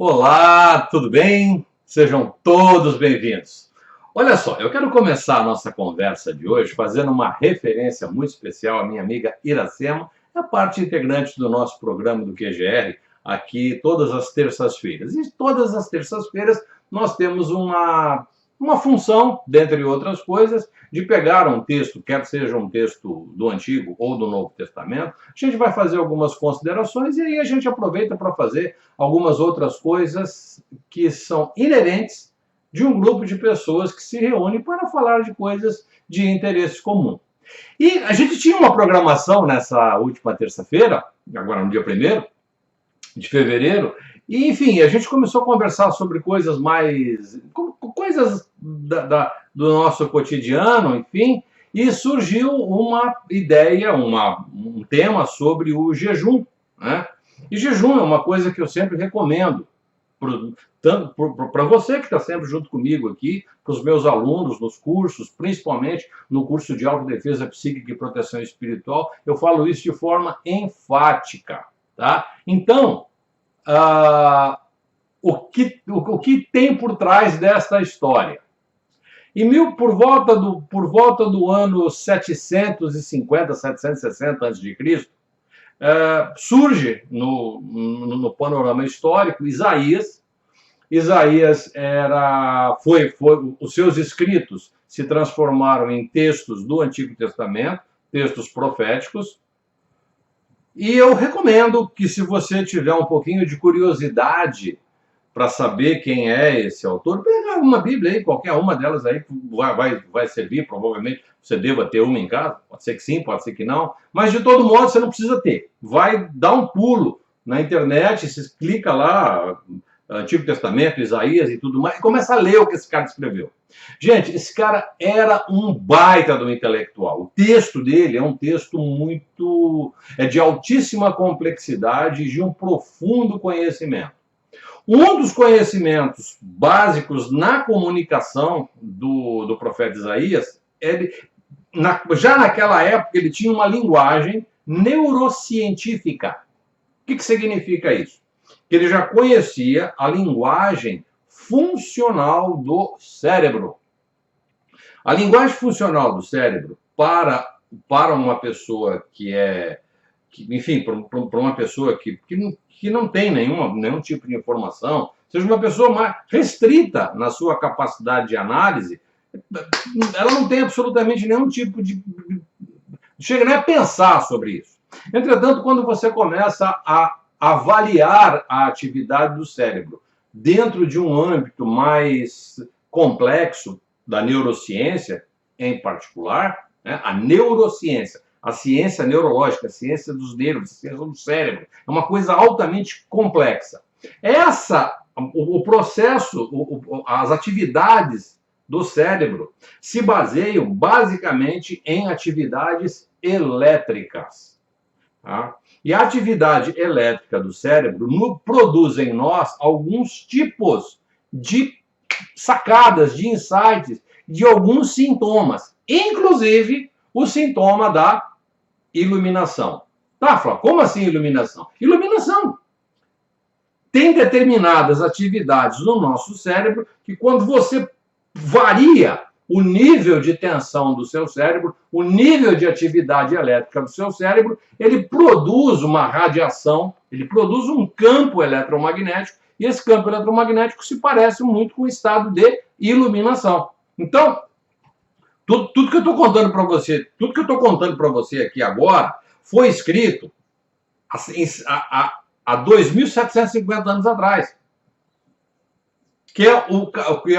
Olá, tudo bem? Sejam todos bem-vindos. Olha só, eu quero começar a nossa conversa de hoje fazendo uma referência muito especial à minha amiga Iracema, é a parte integrante do nosso programa do QGR, aqui todas as terças-feiras. E todas as terças-feiras nós temos uma função, dentre outras coisas, de pegar um texto, quer seja um texto do Antigo ou do Novo Testamento, a gente vai fazer algumas considerações e aí a gente aproveita para fazer algumas outras coisas que são inerentes de um grupo de pessoas que se reúne para falar de coisas de interesse comum. E a gente tinha uma programação nessa última terça-feira, agora no dia 1º de fevereiro, e enfim, a gente começou a conversar sobre coisas mais... coisas do nosso cotidiano, enfim, e surgiu uma ideia, um tema sobre o jejum, né? E jejum é uma coisa que eu sempre recomendo, tanto para você que está sempre junto comigo aqui, para os meus alunos nos cursos, principalmente no curso de autodefesa psíquica e proteção espiritual, eu falo isso de forma enfática, tá? Então, o que tem por trás desta história? Por volta do ano 750, 760 a.C., surge no panorama histórico Isaías. Isaías os seus escritos se transformaram em textos do Antigo Testamento, textos proféticos. E eu recomendo que, se você tiver um pouquinho de curiosidade para saber quem é esse autor, pega uma Bíblia aí, qualquer uma delas aí, vai servir, provavelmente você deva ter uma em casa, pode ser que sim, pode ser que não, mas de todo modo você não precisa ter. Vai dar um pulo na internet, você clica lá, Antigo Testamento, Isaías e tudo mais, e começa a ler o que esse cara escreveu. Gente, esse cara era um baita do intelectual. O texto dele é um texto de altíssima complexidade e de um profundo conhecimento. Um dos conhecimentos básicos na comunicação do profeta Isaías, já naquela época ele tinha uma linguagem neurocientífica. O que significa isso? Que ele já conhecia a linguagem funcional do cérebro. A linguagem funcional do cérebro para uma pessoa enfim, para uma pessoa que não tem nenhum tipo de informação, seja uma pessoa mais restrita na sua capacidade de análise, ela não tem absolutamente nenhum tipo de... chega nem a pensar sobre isso. Entretanto, quando você começa a avaliar a atividade do cérebro dentro de um âmbito mais complexo da neurociência, em particular, né, a neurociência, a ciência neurológica, a ciência dos nervos, a ciência do cérebro, é uma coisa altamente complexa. O processo, as atividades do cérebro se baseiam basicamente em atividades elétricas. Tá? E a atividade elétrica do cérebro produz em nós alguns tipos de sacadas, de insights, de alguns sintomas, inclusive o sintoma da iluminação. Tá, Flávio? Como assim iluminação? Iluminação. Tem determinadas atividades no nosso cérebro que, quando você varia o nível de tensão do seu cérebro, o nível de atividade elétrica do seu cérebro, ele produz uma radiação, ele produz um campo eletromagnético, e esse campo eletromagnético se parece muito com o estado de iluminação. Então, tudo que eu estou contando para você aqui agora foi escrito há 2.750 anos atrás, que é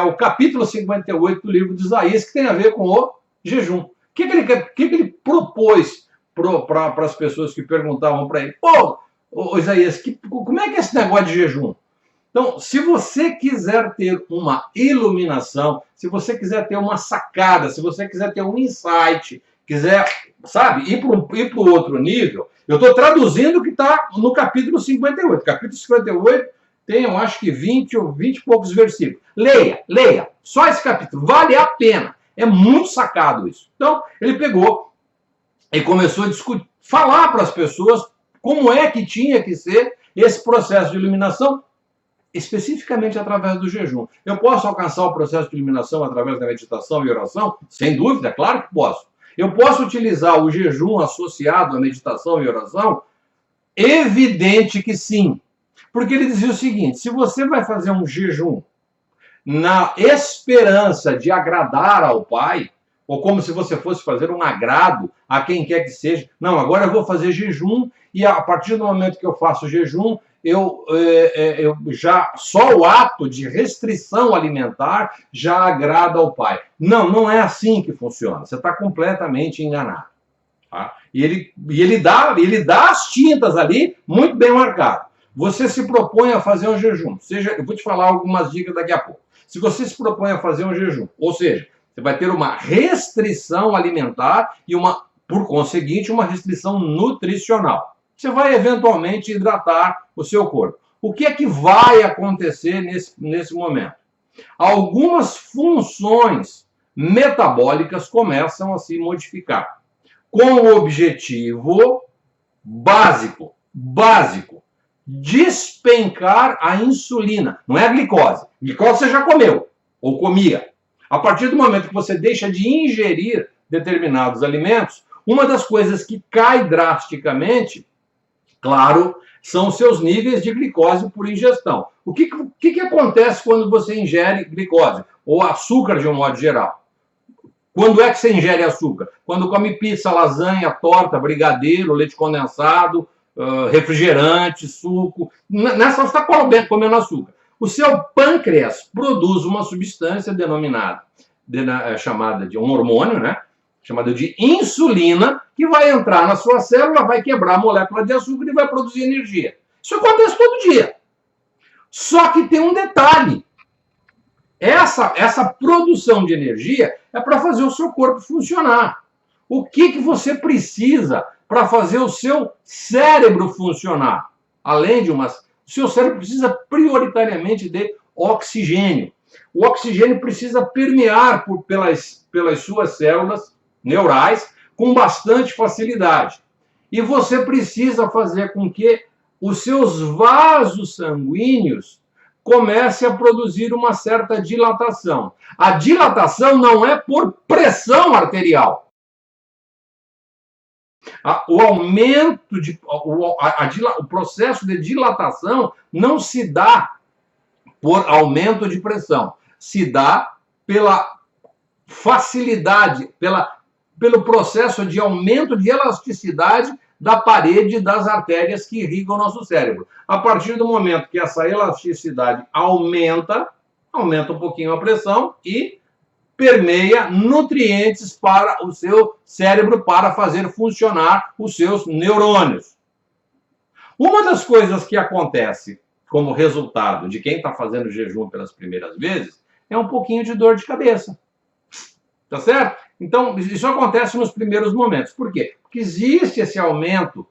o capítulo 58 do livro de Isaías, que tem a ver com o jejum. O que ele propôs para as pessoas que perguntavam para ele? Pô, Isaías, como é que é esse negócio de jejum? Então, se você quiser ter uma iluminação, se você quiser ter uma sacada, se você quiser ter um insight, quiser, sabe, ir para o outro nível, eu estou traduzindo o que está no capítulo 58. Capítulo 58 tem, eu acho que 20 ou 20 e poucos versículos. Leia. Só esse capítulo. Vale a pena. É muito sacado isso. Então, ele pegou e começou a falar para as pessoas como é que tinha que ser esse processo de iluminação especificamente através do jejum. Eu posso alcançar o processo de eliminação através da meditação e oração? Sem dúvida, claro que posso. Eu posso utilizar o jejum associado à meditação e oração? Evidente que sim. Porque ele dizia o seguinte: se você vai fazer um jejum na esperança de agradar ao Pai, ou como se você fosse fazer um agrado a quem quer que seja, não, agora eu vou fazer jejum e a partir do momento que eu faço jejum, eu já só o ato de restrição alimentar já agrada ao Pai. Não, não é assim que funciona. Você está completamente enganado. Tá? E ele dá as tintas ali muito bem marcado. Você se propõe a fazer um jejum. Seja, eu vou te falar algumas dicas daqui a pouco. Se você se propõe a fazer um jejum, ou seja, você vai ter uma restrição alimentar e por conseguinte, uma restrição nutricional. Você vai eventualmente hidratar o seu corpo. O que é que vai acontecer nesse momento? Algumas funções metabólicas começam a se modificar, com o objetivo básico, despencar a insulina. Não é a glicose. Glicose você já comeu, ou comia. A partir do momento que você deixa de ingerir determinados alimentos, uma das coisas que cai drasticamente, claro, são os seus níveis de glicose por ingestão. O que acontece quando você ingere glicose? Ou açúcar de um modo geral? Quando é que você ingere açúcar? Quando come pizza, lasanha, torta, brigadeiro, leite condensado, refrigerante, suco. Nessa você está comendo açúcar. O seu pâncreas produz uma substância chamada de um hormônio, né? Chamada de insulina, que vai entrar na sua célula, vai quebrar a molécula de açúcar e vai produzir energia. Isso acontece todo dia. Só que tem um detalhe. Essa produção de energia é para fazer o seu corpo funcionar. O que você precisa para fazer o seu cérebro funcionar? Além de o seu cérebro precisa prioritariamente de oxigênio. O oxigênio precisa permear pelas suas células neurais com bastante facilidade. E você precisa fazer com que os seus vasos sanguíneos comecem a produzir uma certa dilatação. A dilatação não é por pressão arterial. O processo de dilatação não se dá por aumento de pressão, se dá pela facilidade, pelo processo de aumento de elasticidade da parede das artérias que irrigam o nosso cérebro. A partir do momento que essa elasticidade aumenta um pouquinho a pressão e permeia nutrientes para o seu cérebro para fazer funcionar os seus neurônios. Uma das coisas que acontece como resultado de quem está fazendo jejum pelas primeiras vezes é um pouquinho de dor de cabeça. Tá certo? Então, isso acontece nos primeiros momentos. Por quê? Porque existe esse aumento,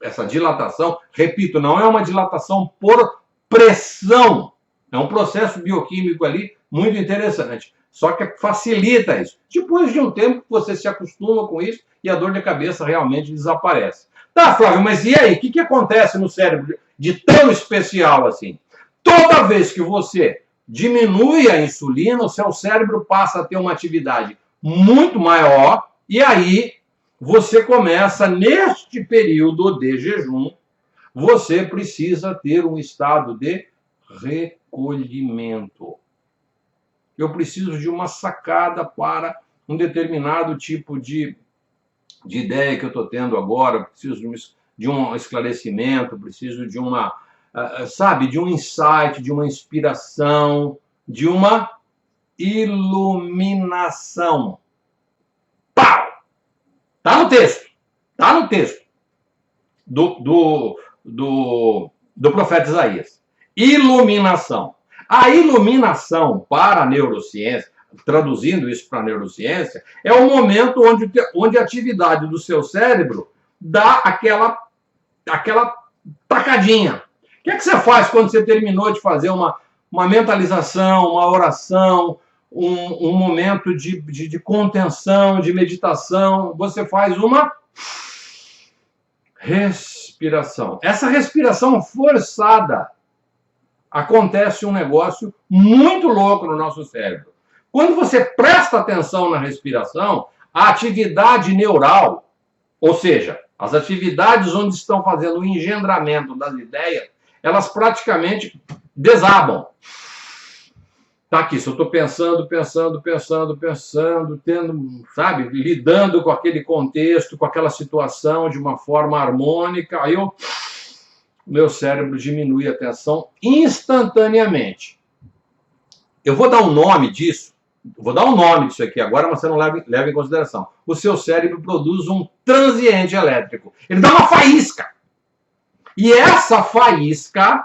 essa dilatação. Repito, não é uma dilatação por pressão. É um processo bioquímico ali muito interessante. Só que facilita isso. Depois de um tempo, você se acostuma com isso e a dor de cabeça realmente desaparece. Tá, Flávio, mas e aí? O que acontece no cérebro de tão especial assim? Toda vez que você diminui a insulina, o seu cérebro passa a ter uma atividade muito maior e aí você começa, neste período de jejum, você precisa ter um estado de recolhimento. Eu preciso de uma sacada para um determinado tipo de ideia que eu estou tendo agora, preciso de um esclarecimento, preciso de de um insight, de uma inspiração, de uma iluminação. Pau! Tá no texto. Tá no texto do profeta Isaías. Iluminação. A iluminação para a neurociência, traduzindo isso para a neurociência, é o momento onde a atividade do seu cérebro dá aquela tacadinha. O que você faz quando você terminou de fazer uma mentalização, uma oração, um momento de contenção, de meditação? Você faz uma respiração. Essa respiração forçada acontece um negócio muito louco no nosso cérebro. Quando você presta atenção na respiração, a atividade neural, ou seja, as atividades onde estão fazendo o engendramento das ideias, elas praticamente desabam. Tá aqui, se eu estou pensando, tendo, sabe, lidando com aquele contexto, com aquela situação de uma forma harmônica, aí meu cérebro diminui a tensão instantaneamente. Eu vou dar um nome disso, aqui agora, mas você não leva em consideração. O seu cérebro produz um transiente elétrico. Ele dá uma faísca. E essa faísca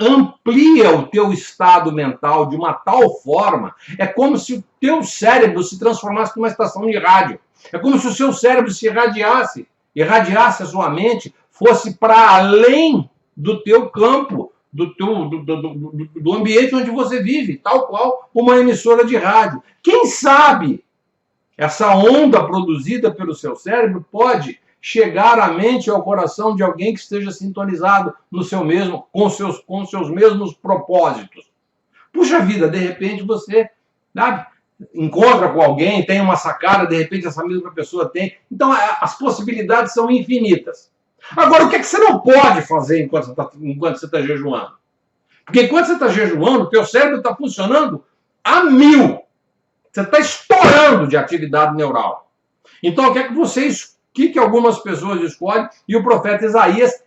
amplia o teu estado mental de uma tal forma, é como se o teu cérebro se transformasse numa estação de rádio. É como se o seu cérebro se irradiasse a sua mente, fosse para além do teu campo, do ambiente onde você vive, tal qual uma emissora de rádio. Quem sabe essa onda produzida pelo seu cérebro pode chegar à mente e ao coração de alguém que esteja sintonizado no seu mesmo, com seus mesmos propósitos. Puxa vida, de repente você, sabe, encontra com alguém, tem uma sacada, de repente essa mesma pessoa tem. Então as possibilidades são infinitas. Agora, o que é que você não pode fazer enquanto você está jejuando? Porque enquanto você está jejuando, o teu cérebro está funcionando a 1000. Você está estourando de atividade neural. Então, o que é que algumas pessoas escolhem? E o profeta Isaías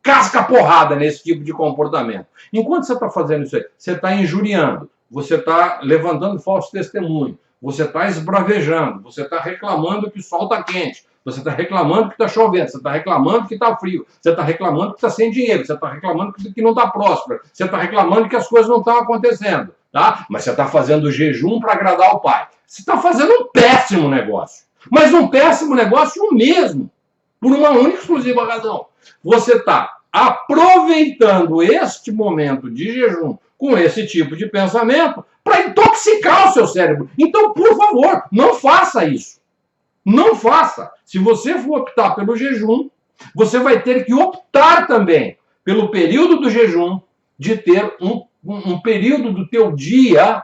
casca porrada nesse tipo de comportamento. Enquanto você está fazendo isso aí, você está injuriando, você está levantando falso testemunho, você está esbravejando, você está reclamando que o sol está quente, você está reclamando que está chovendo, você está reclamando que está frio, você está reclamando que está sem dinheiro, você está reclamando que não está próspero, você está reclamando que as coisas não estão acontecendo, tá? Mas você está fazendo jejum para agradar o Pai. Você está fazendo um péssimo negócio. Mas um péssimo negócio mesmo, por uma única e exclusiva razão. Você está aproveitando este momento de jejum com esse tipo de pensamento para intoxicar o seu cérebro. Então, por favor, não faça isso. Não faça. Se você for optar pelo jejum, você vai ter que optar também pelo período do jejum de ter um período do teu dia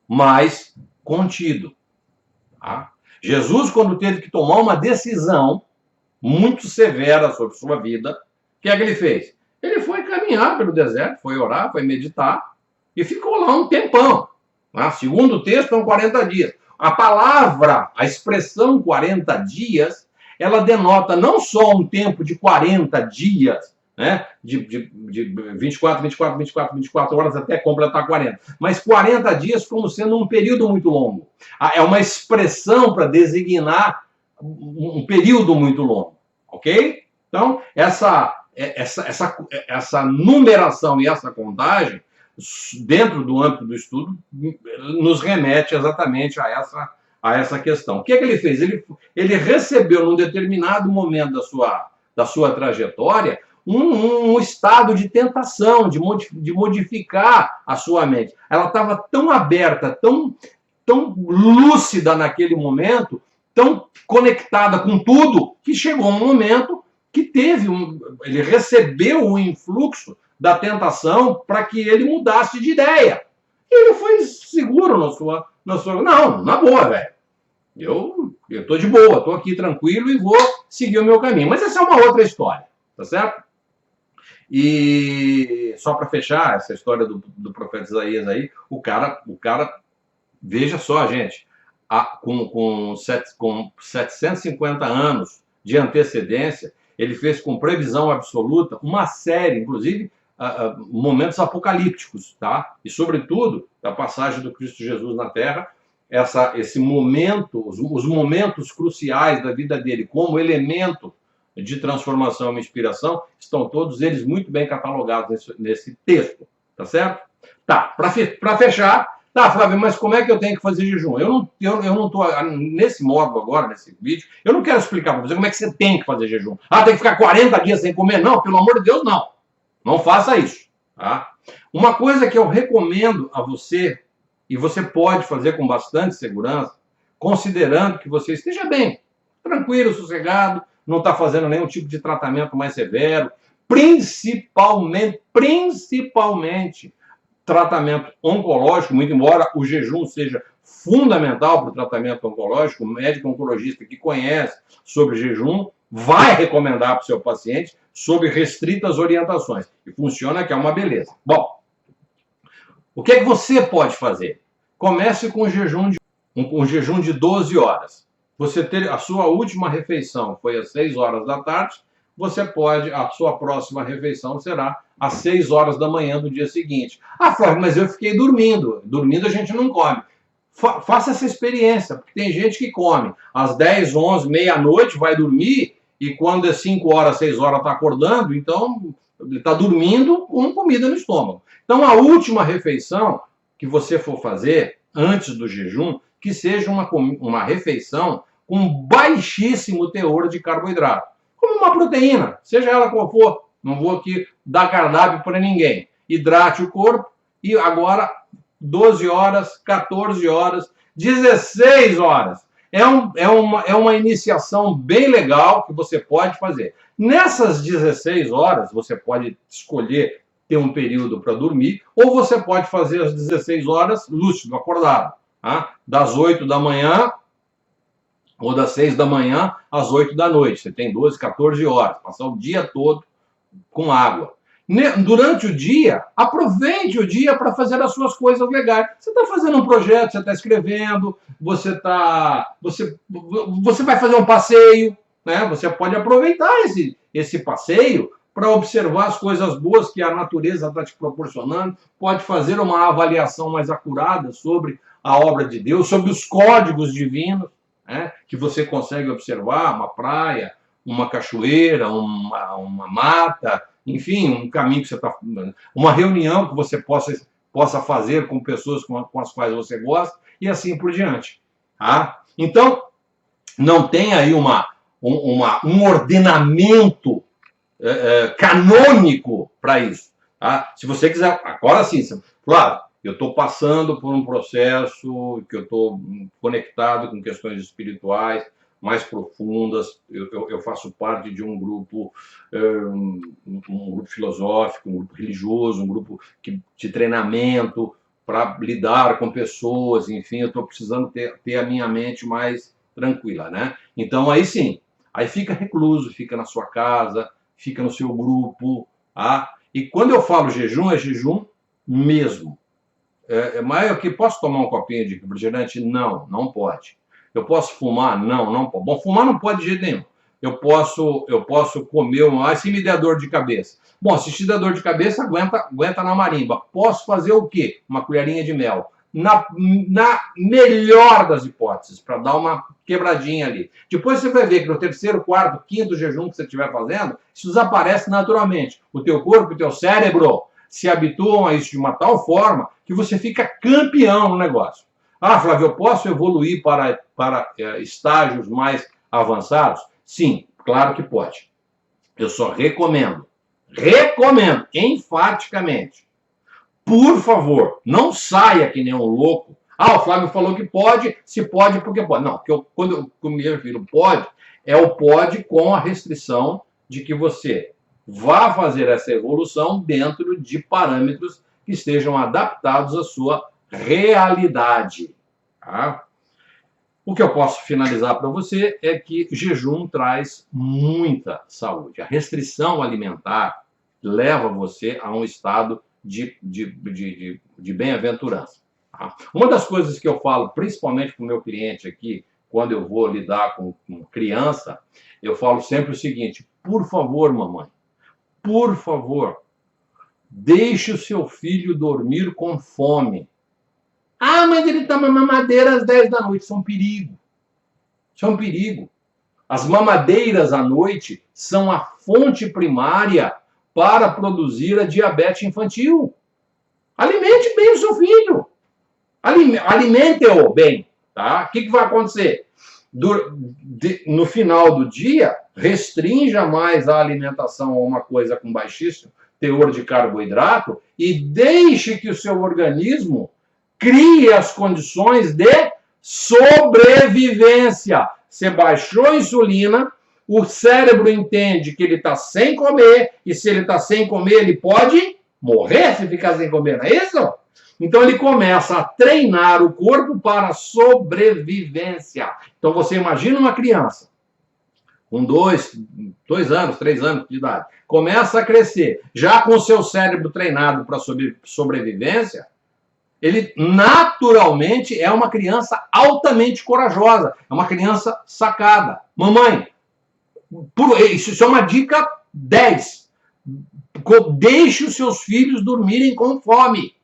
mais contido. Tá? Jesus, quando teve que tomar uma decisão muito severa sobre sua vida, o que é que ele fez? Ele foi caminhar pelo deserto, foi orar, foi meditar e ficou lá um tempão. Tá? Segundo o texto, são 40 dias. A palavra, a expressão 40 dias, ela denota não só um tempo de 40 dias, né? De 24 horas até completar 40. Mas 40 dias como sendo um período muito longo. É uma expressão para designar um período muito longo. Ok? Então, essa numeração e essa contagem, dentro do âmbito do estudo, nos remete exatamente a essa questão. O que é que ele fez? Ele recebeu, num determinado momento da sua trajetória, um estado de tentação, de modificar a sua mente. Ela estava tão aberta, tão lúcida naquele momento, tão conectada com tudo, que chegou um momento que ele recebeu o influxo da tentação para que ele mudasse de ideia. E ele foi seguro na sua... Não, na boa, velho. Eu estou de boa, estou aqui tranquilo e vou seguir o meu caminho. Mas essa é uma outra história, tá certo? E só para fechar essa história do profeta Isaías aí, o cara, veja só, gente, com 750 anos de antecedência, ele fez com previsão absoluta uma série, inclusive, momentos apocalípticos, tá? E, sobretudo, a passagem do Cristo Jesus na Terra, esse momento, os momentos cruciais da vida dele como elemento de transformação e inspiração, estão todos eles muito bem catalogados nesse texto, tá certo? Tá, para fechar, tá, Flávio, mas como é que eu tenho que fazer jejum? Eu não estou, nesse módulo agora, nesse vídeo, eu não quero explicar para você como é que você tem que fazer jejum. Ah, tem que ficar 40 dias sem comer? Não, pelo amor de Deus, não. Não faça isso, tá? Uma coisa que eu recomendo a você, e você pode fazer com bastante segurança, considerando que você esteja bem, tranquilo, sossegado, não está fazendo nenhum tipo de tratamento mais severo, principalmente tratamento oncológico, muito embora o jejum seja fundamental para o tratamento oncológico, o médico oncologista que conhece sobre jejum vai recomendar para o seu paciente sob restritas orientações. E funciona que é uma beleza. Bom, o que é que você pode fazer? Comece com um jejum de 12 horas. Você ter a sua última refeição foi às 6 horas da tarde, a sua próxima refeição será às 6 horas da manhã do dia seguinte. Ah, Flávio, mas eu fiquei dormindo. Dormindo a gente não come. Faça essa experiência, porque tem gente que come às 10, 11, meia-noite, vai dormir, e quando é 5 horas, 6 horas está acordando, então ele está dormindo com comida no estômago. Então a última refeição que você for fazer antes do jejum, que seja uma refeição com baixíssimo teor de carboidrato. Como uma proteína, seja ela qual for. Não vou aqui dar cardápio para ninguém. Hidrate o corpo e agora 12 horas, 14 horas, 16 horas. É uma iniciação bem legal que você pode fazer. Nessas 16 horas, você pode escolher ter um período para dormir, ou você pode fazer as 16 horas lúcido, acordado. Tá? Das 8 da manhã ou das 6 da manhã às 8 da noite. Você tem 12, 14 horas. Passar o dia todo com água. Durante o dia, aproveite o dia para fazer as suas coisas legais. Você está fazendo um projeto, você está escrevendo, você vai fazer um passeio, né? Você pode aproveitar esse passeio para observar as coisas boas que a natureza está te proporcionando, pode fazer uma avaliação mais acurada sobre a obra de Deus, sobre os códigos divinos, né? Que você consegue observar, uma praia, uma cachoeira, uma mata, enfim, um caminho que você está... Uma reunião que você possa fazer com pessoas com as quais você gosta, e assim por diante. Tá? Então, não tem aí um ordenamento canônico para isso. Tá? Se você quiser... Agora sim, claro, eu estou passando por um processo que eu estou conectado com questões espirituais mais profundas, eu faço parte de um grupo filosófico, um grupo religioso, um grupo de treinamento para lidar com pessoas, enfim, eu estou precisando ter a minha mente mais tranquila, né? Então, aí sim, aí fica recluso, fica na sua casa, fica no seu grupo, tá? E quando eu falo jejum, é jejum mesmo. Mas eu posso tomar um copinho de refrigerante? Não, não pode. Eu posso fumar? Não, não pode. Bom, fumar não pode de jeito nenhum. Eu posso comer se me der dor de cabeça. Bom, se te der dor de cabeça, aguenta na marimba. Posso fazer o quê? Uma colherinha de mel. Na melhor das hipóteses, para dar uma quebradinha ali. Depois você vai ver que no terceiro, quarto, quinto jejum que você estiver fazendo, isso desaparece naturalmente. O teu corpo e o teu cérebro se habituam a isso de uma tal forma que você fica campeão no negócio. Ah, Flávio, eu posso evoluir para estágios mais avançados? Sim, claro que pode. Eu só recomendo, enfaticamente, por favor, não saia que nem um louco. Ah, o Flávio falou que pode, se pode, porque pode. Não, quando eu me refiro pode, é o pode com a restrição de que você vá fazer essa evolução dentro de parâmetros que estejam adaptados à sua realidade. Tá? O que eu posso finalizar para você é que jejum traz muita saúde. A restrição alimentar leva você a um estado de bem-aventurança. Tá? Uma das coisas que eu falo, principalmente para o meu cliente aqui, quando eu vou lidar com criança, eu falo sempre o seguinte: por favor, mamãe, por favor, deixe o seu filho dormir com fome. Ah, mas ele toma mamadeira às 10 da noite. Isso é um perigo. Isso é um perigo. As mamadeiras à noite são a fonte primária para produzir a diabetes infantil. Alimente bem o seu filho. Alimente-o bem. Tá? O que vai acontecer? No final do dia, restrinja mais a alimentação a uma coisa com baixíssimo teor de carboidrato e deixe que o seu organismo crie as condições de sobrevivência. Você baixou a insulina, o cérebro entende que ele está sem comer, e se ele está sem comer, ele pode morrer se ficar sem comer, não é isso? Então ele começa a treinar o corpo para a sobrevivência. Então você imagina uma criança com 2 anos, 3 anos de idade, começa a crescer, já com o seu cérebro treinado para sobrevivência, ele naturalmente é uma criança altamente corajosa, é uma criança sacada. Mamãe, isso é uma dica 10. Deixe os seus filhos dormirem com fome.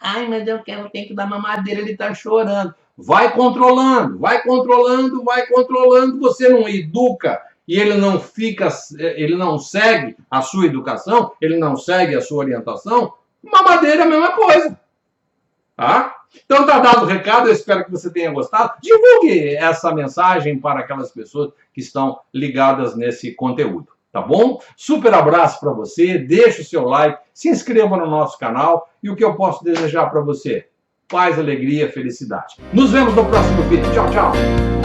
Ai, mas eu tenho que dar mamadeira, ele está chorando. Vai controlando, vai controlando, vai controlando. Você não educa e ele não segue a sua educação, ele não segue a sua orientação. Mamadeira é a mesma coisa. Tá? Então tá dado o recado, eu espero que você tenha gostado. Divulgue essa mensagem para aquelas pessoas que estão ligadas nesse conteúdo, tá bom? Super abraço para você, deixa o seu like, se inscreva no nosso canal e o que eu posso desejar para você? Paz, alegria, felicidade. Nos vemos no próximo vídeo. Tchau, tchau!